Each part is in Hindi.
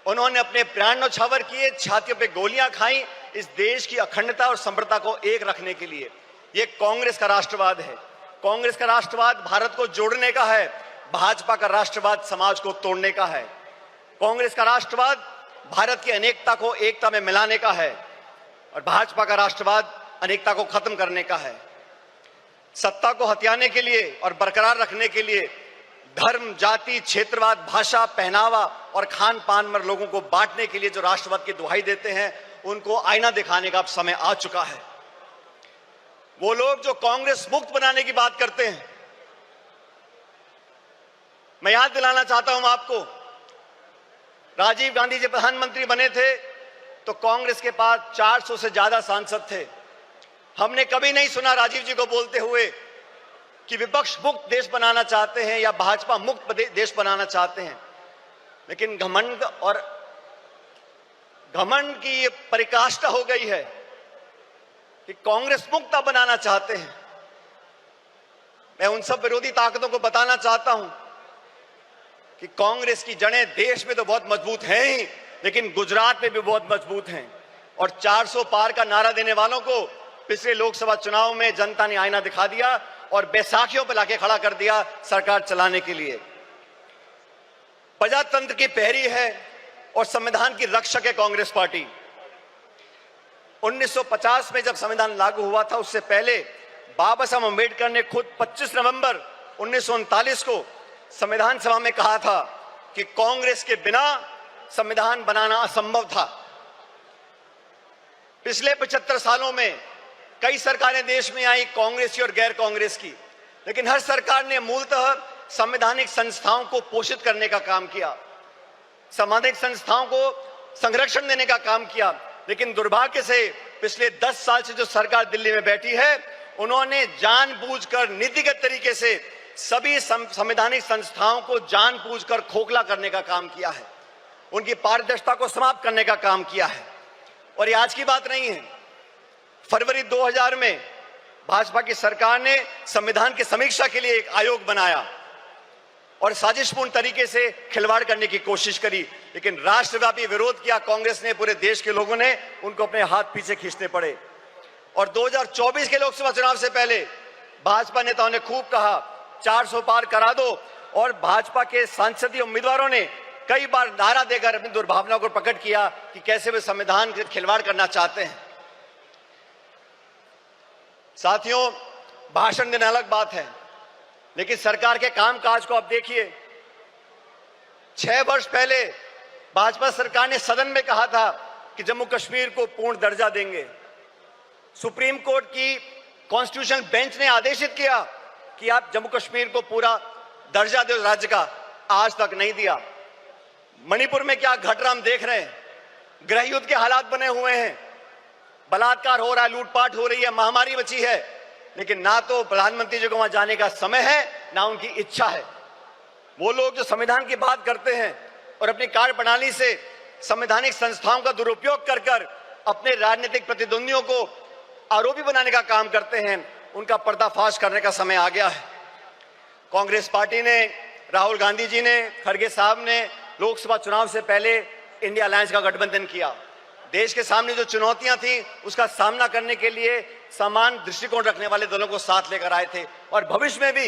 उन्होंने अपने प्राण न्यौछावर किए, छातियों पे गोलियां खाई इस देश की अखंडता और समृद्धता को एक रखने के लिए। ये कांग्रेस का राष्ट्रवाद है। कांग्रेस का राष्ट्रवाद भारत को जोड़ने का है, भाजपा का राष्ट्रवाद समाज को तोड़ने का है। कांग्रेस का राष्ट्रवाद भारत की अनेकता को एकता में मिलाने का है और भाजपा का राष्ट्रवाद अनेकता को खत्म करने का है। सत्ता को हथियाने के लिए और बरकरार रखने के लिए धर्म, जाति, क्षेत्रवाद, भाषा, पहनावा और खान पान में लोगों को बांटने के लिए जो राष्ट्रवाद की दुहाई देते हैं, उनको आईना दिखाने का अब समय आ चुका है। वो लोग जो कांग्रेस मुक्त बनाने की बात करते हैं, मैं याद दिलाना चाहता हूं आपको, राजीव गांधी जी प्रधानमंत्री बने थे तो कांग्रेस के पास 400 से ज्यादा सांसद थे। हमने कभी नहीं सुना राजीव जी को बोलते हुए कि विपक्ष मुक्त देश बनाना चाहते हैं या भाजपा मुक्त देश बनाना चाहते हैं। लेकिन घमंड की ये परिकाष्ठा हो गई है कि कांग्रेस मुक्त बनाना चाहते हैं। मैं उन सब विरोधी ताकतों को बताना चाहता हूं कि कांग्रेस की जड़ें देश में तो बहुत मजबूत हैं ही, लेकिन गुजरात में भी बहुत मजबूत हैं। और 400 पार का नारा देने वालों को पिछले लोकसभा चुनाव में जनता ने आईना दिखा दिया और बैसाखियों पर लाके खड़ा कर दिया सरकार चलाने के लिए। प्रजातंत्र की पहरी है और संविधान की रक्षक है कांग्रेस पार्टी। 1950 में जब संविधान लागू हुआ था, उससे पहले बाबा साहब अम्बेडकर ने खुद 25 नवंबर 1939 को संविधान सभा में कहा था कि कांग्रेस के बिना संविधान बनाना असंभव था। पिछले 75 सालों में कई सरकारें देश में आई, कांग्रेस की और गैर कांग्रेस की, लेकिन हर सरकार ने मूलतः संवैधानिक संस्थाओं को पोषित करने का काम किया, सामाजिक संस्थाओं को संरक्षण देने का काम किया। लेकिन दुर्भाग्य से पिछले 10 साल से जो सरकार दिल्ली में बैठी है, उन्होंने जानबूझकर नीतिगत तरीके से सभी संवैधानिक संस्थाओं को जानबूझकर खोखला करने का काम किया है, उनकी पारदर्शिता को समाप्त करने का काम किया है। और ये आज की बात नहीं है। फरवरी 2000 में भाजपा की सरकार ने संविधान की समीक्षा के लिए एक आयोग बनाया और साजिशपूर्ण तरीके से खिलवाड़ करने की कोशिश करी, लेकिन राष्ट्रव्यापी विरोध किया कांग्रेस ने, पूरे देश के लोगों ने उनको अपने हाथ पीछे खींचने पड़े। और 2024 के लोकसभा चुनाव से पहले भाजपा नेताओं ने खूब कहा 400 पार करा दो, और भाजपा के सांसदीय उम्मीदवारों ने कई बार नारा देकर अपनी दुर्भावना को प्रकट किया कि कैसे वे संविधान के खिलवाड़ करना चाहते हैं। साथियों, भाषण देना अलग बात है, लेकिन सरकार के कामकाज को आप देखिए। 6 वर्ष पहले भाजपा सरकार ने सदन में कहा था कि जम्मू कश्मीर को पूर्ण दर्जा देंगे। सुप्रीम कोर्ट की कॉन्स्टिट्यूशनल बेंच ने आदेशित किया कि आप जम्मू कश्मीर को पूरा दर्जा दो राज्य का, आज तक नहीं दिया। मणिपुर में क्या घट रहा हम देख रहे हैं, गृह युद्ध के हालात बने हुए हैं, बलात्कार हो रहा है, लूटपाट हो रही है, महामारी मची है, लेकिन ना तो प्रधानमंत्री जी को वहां जाने का समय है, ना उनकी इच्छा है। वो लोग जो संविधान की बात करते हैं और अपनी कार्यप्रणाली से संवैधानिक संस्थाओं का दुरुपयोग कर कर अपने राजनीतिक प्रतिद्वंदियों को आरोपी बनाने का काम करते हैं, उनका पर्दाफाश करने का समय आ गया है। कांग्रेस पार्टी ने, राहुल गांधी जी ने, खड़गे साहब ने लोकसभा चुनाव से पहले इंडिया अलायंस का गठबंधन किया। देश के सामने जो चुनौतियां थी उसका सामना करने के लिए समान दृष्टिकोण रखने वाले दलों को साथ लेकर आए थे, और भविष्य में भी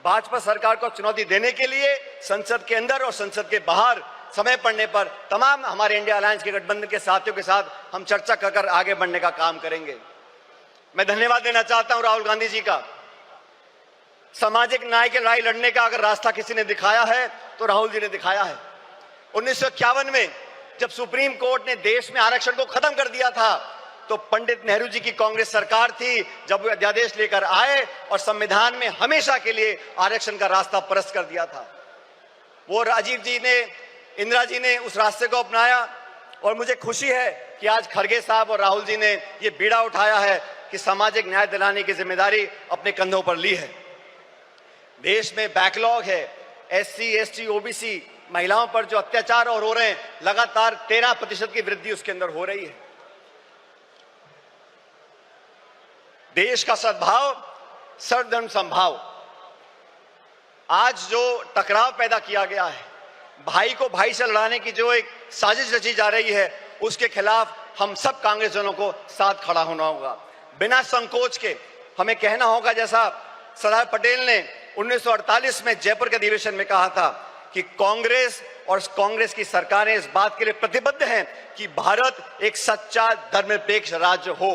भाजपा सरकार को चुनौती देने के लिए संसद के अंदर और संसद के बाहर समय पड़ने पर तमाम हमारे इंडिया अलायंस के गठबंधन के साथियों के साथ हम चर्चा कर आगे बढ़ने का काम करेंगे। मैं धन्यवाद देना चाहता हूं राहुल गांधी जी का। सामाजिक न्याय की लड़ाई लड़ने का अगर रास्ता किसी ने दिखाया है तो राहुल जी ने दिखाया है। 1951 में जब सुप्रीम कोर्ट ने देश में आरक्षण को खत्म कर दिया था, तो पंडित नेहरू जी की कांग्रेस सरकार थी जब वो अध्यादेश लेकर आए और संविधान में हमेशा के लिए आरक्षण का रास्ता परस्त कर दिया था। वो राजीव जी ने, इंदिरा जी ने उस रास्ते को अपनाया, और मुझे खुशी है कि आज खड़गे साहब और राहुल जी ने ये बीड़ा उठाया है कि सामाजिक न्याय दिलाने की जिम्मेदारी अपने कंधों पर ली है। देश में बैकलॉग है, SC, ST, OBC महिलाओं पर जो अत्याचार और हो रहे हैं, लगातार 13% की वृद्धि उसके अंदर हो रही है। देश का सद्भाव, सर्वधर्म समभाव, आज जो टकराव पैदा किया गया है, भाई को भाई से लड़ाने की जो एक साजिश रची जा रही है, उसके खिलाफ हम सब कांग्रेसजनों को साथ खड़ा होना होगा। बिना संकोच के हमें कहना होगा, जैसा सरदार पटेल ने 1948 में जयपुर के अधिवेशन में कहा था कि कांग्रेस और कांग्रेस की सरकारें इस बात के लिए प्रतिबद्ध हैं कि भारत एक सच्चा धर्मनिरपेक्ष राज्य हो।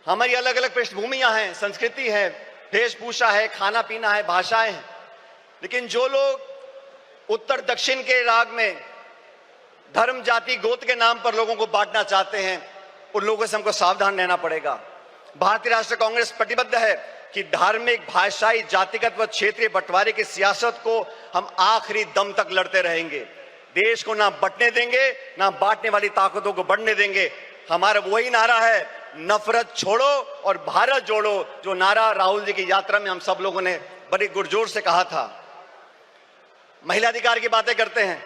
हमारी अलग अलग पृष्ठभूमियां हैं, संस्कृति है, वेशभूषा है, खाना पीना है, भाषाएं हैं, लेकिन जो लोग उत्तर दक्षिण के राग में धर्म जाति गोत्र के नाम पर लोगों को बांटना चाहते हैं, उन लोगों से हमको सावधान रहना पड़ेगा। भारतीय राष्ट्रीय कांग्रेस प्रतिबद्ध है कि धार्मिक, भाषाई, जातिगत व क्षेत्रीय बंटवारे की सियासत को हम आखिरी दम तक लड़ते रहेंगे। देश को ना बंटने देंगे, ना बांटने वाली ताकतों को बढ़ने देंगे। हमारा वही नारा है, नफरत छोड़ो और भारत जोड़ो, जो नारा राहुल जी की यात्रा में हम सब लोगों ने बड़ी गुरजोर से कहा था। महिला अधिकार की बातें करते हैं,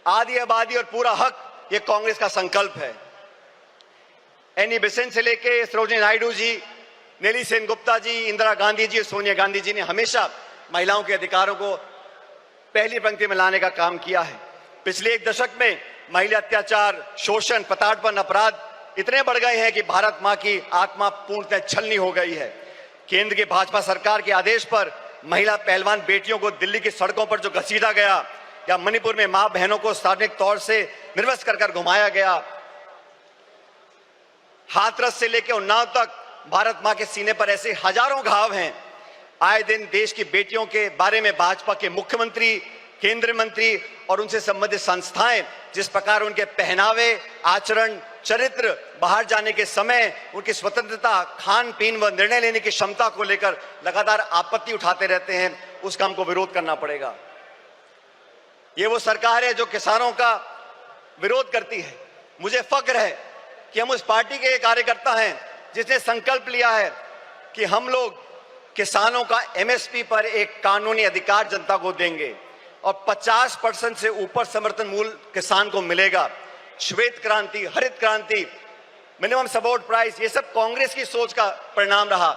आदि आबादी और पूरा हक, ये कांग्रेस का संकल्प है। एनी बेसेंट से लेके सरोजिनी नायडू जी, नेली सेनगुप्ता जी, इंदिरा गांधी जी, सोनिया गांधी जी ने हमेशा महिलाओं के अधिकारों को पहली पंक्ति में लाने का काम किया है। पिछले एक दशक में महिला अत्याचार, शोषण, प्रताड़पन, अपराध इतने बढ़ गए हैं कि भारत मां की आत्मा पूर्णतः छलनी हो गई है। केंद्र की भाजपा सरकार के आदेश पर महिला पहलवान बेटियों को दिल्ली की सड़कों पर जो घसीटा गया, या मणिपुर में मां बहनों को सार्वजनिक तौर से निर्वस्त्र कर घुमाया गया, हाथरस से लेकर उन्नाव तक भारत मां के सीने पर ऐसे हजारों घाव हैं। आए दिन देश की बेटियों के बारे में भाजपा के मुख्यमंत्री, केंद्रीय मंत्री और उनसे संबंधित संस्थाएं जिस प्रकार उनके पहनावे, आचरण, चरित्र, बाहर जाने के समय उनकी स्वतंत्रता, खान पीन व निर्णय लेने की क्षमता को लेकर लगातार आपत्ति उठाते रहते हैं, उसका हमको विरोध करना पड़ेगा। ये वो सरकार है जो किसानों का विरोध करती है। मुझे फक्र है कि हम उस पार्टी के कार्यकर्ता हैं जिसने संकल्प लिया है कि हम लोग किसानों का एमएसपी पर एक कानूनी अधिकार जनता को देंगे और 50% से ऊपर समर्थन मूल्य किसान को मिलेगा। श्वेत क्रांति, हरित क्रांति, मिनिमम सपोर्ट प्राइस, ये सब कांग्रेस की सोच का परिणाम रहा।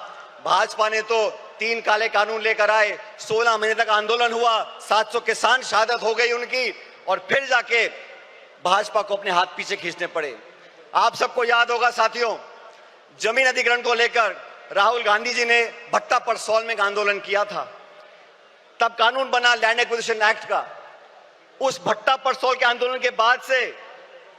भाजपा ने तो 3 काले कानून लेकर आए, 16 महीने तक आंदोलन हुआ, 700 किसान शहादत हो गई उनकी, और फिर जाके भाजपा को अपने हाथ पीछे खींचने पड़े। आप सबको याद होगा साथियों, जमीन अधिग्रहण को लेकर राहुल गांधी जी ने भट्टा परसौल में आंदोलन किया था। तब कानून बना लैंड एक्विजिशन एक्ट का। उस भट्टा परसौल के आंदोलन के बाद से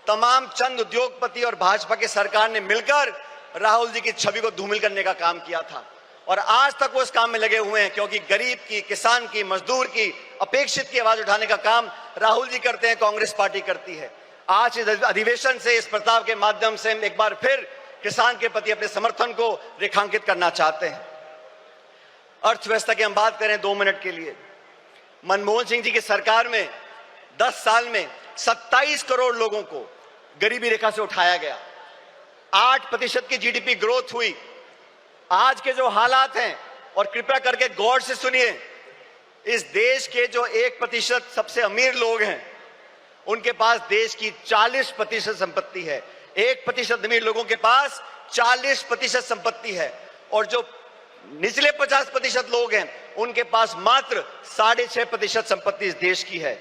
तमाम चंद उद्योगपति और भाजपा की सरकार ने मिलकर राहुल जी की छवि को धूमिल करने का काम किया था, और आज तक वो इस काम में लगे हुए हैं, क्योंकि गरीब की, किसान की, मजदूर की, अपेक्षित की आवाज उठाने का काम राहुल जी करते हैं, कांग्रेस पार्टी करती है। आज इस अधिवेशन से, इस प्रस्ताव के माध्यम से हम एक बार फिर किसान के प्रति अपने समर्थन को रेखांकित करना चाहते हैं। अर्थव्यवस्था की हम बात करें 2 मिनट के लिए। मनमोहन सिंह जी की सरकार में 10 साल में 27 करोड़ लोगों को गरीबी रेखा से उठाया गया, 8% की जीडीपी ग्रोथ हुई। आज के जो हालात हैं, और कृपया करके गौर से सुनिए, इस देश के जो 1% सबसे अमीर लोग हैं, उनके पास देश की 40% संपत्ति है। 1% अमीर लोगों के पास 40% संपत्ति है, और जो निचले 50% लोग हैं, उनके पास मात्र 6.5% संपत्ति इस देश की है।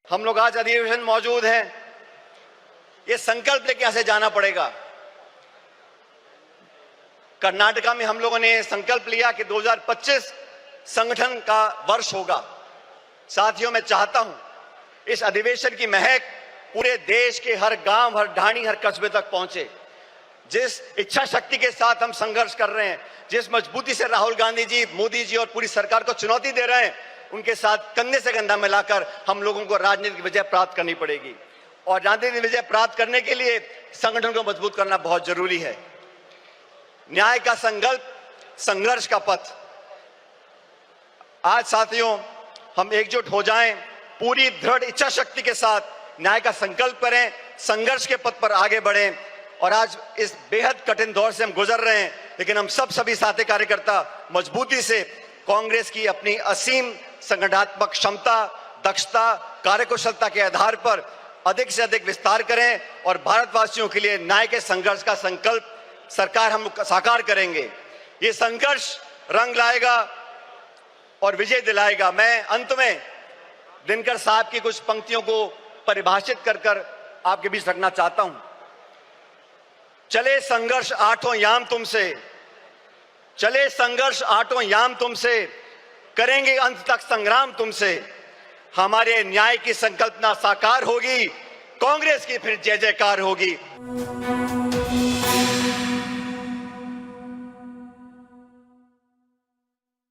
हम लोग आज अधिवेशन मौजूद हैं, ये संकल्प लेके यहां से जाना पड़ेगा। कर्नाटका में हम लोगों ने संकल्प लिया कि 2025 संगठन का वर्ष होगा। साथियों, मैं चाहता हूं इस अधिवेशन की महक पूरे देश के हर गांव, हर ढाणी, हर कस्बे तक पहुंचे। जिस इच्छा शक्ति के साथ हम संघर्ष कर रहे हैं, जिस मजबूती से राहुल गांधी जी, मोदी जी और पूरी सरकार को चुनौती दे रहे हैं, उनके साथ कंधे से कंधा मिलाकर हम लोगों को राजनीतिक विजय प्राप्त करनी पड़ेगी। और राजनीतिक विजय प्राप्त करने के लिए संगठन को मजबूत करना बहुत जरूरी है। न्याय का संकल्प, संघर्ष का पथ। आज साथियों, हम एकजुट हो जाएं, पूरी दृढ़ इच्छा शक्ति के साथ न्याय का संकल्प करें, संघर्ष के पथ पर आगे बढ़ें। और आज इस बेहद कठिन दौर से हम गुजर रहे हैं, लेकिन हम सभी साथी कार्यकर्ता मजबूती से कांग्रेस की अपनी असीम संगठनात्मक क्षमता, दक्षता, कार्यकुशलता के आधार पर अधिक से अधिक विस्तार करें, और भारतवासियों के लिए न्याय के संघर्ष का संकल्प सरकार हम साकार करेंगे। ये संघर्ष रंग लाएगा और विजय दिलाएगा। मैं अंत में दिनकर साहब की कुछ पंक्तियों को परिभाषित कर कर आपके बीच रखना चाहता हूं। चले संघर्ष आठों याम तुमसे, चले संघर्ष आठों याम तुमसे, करेंगे अंत तक संग्राम तुमसे। हमारे न्याय की संकल्पना साकार होगी, कांग्रेस की फिर जय जयकार होगी।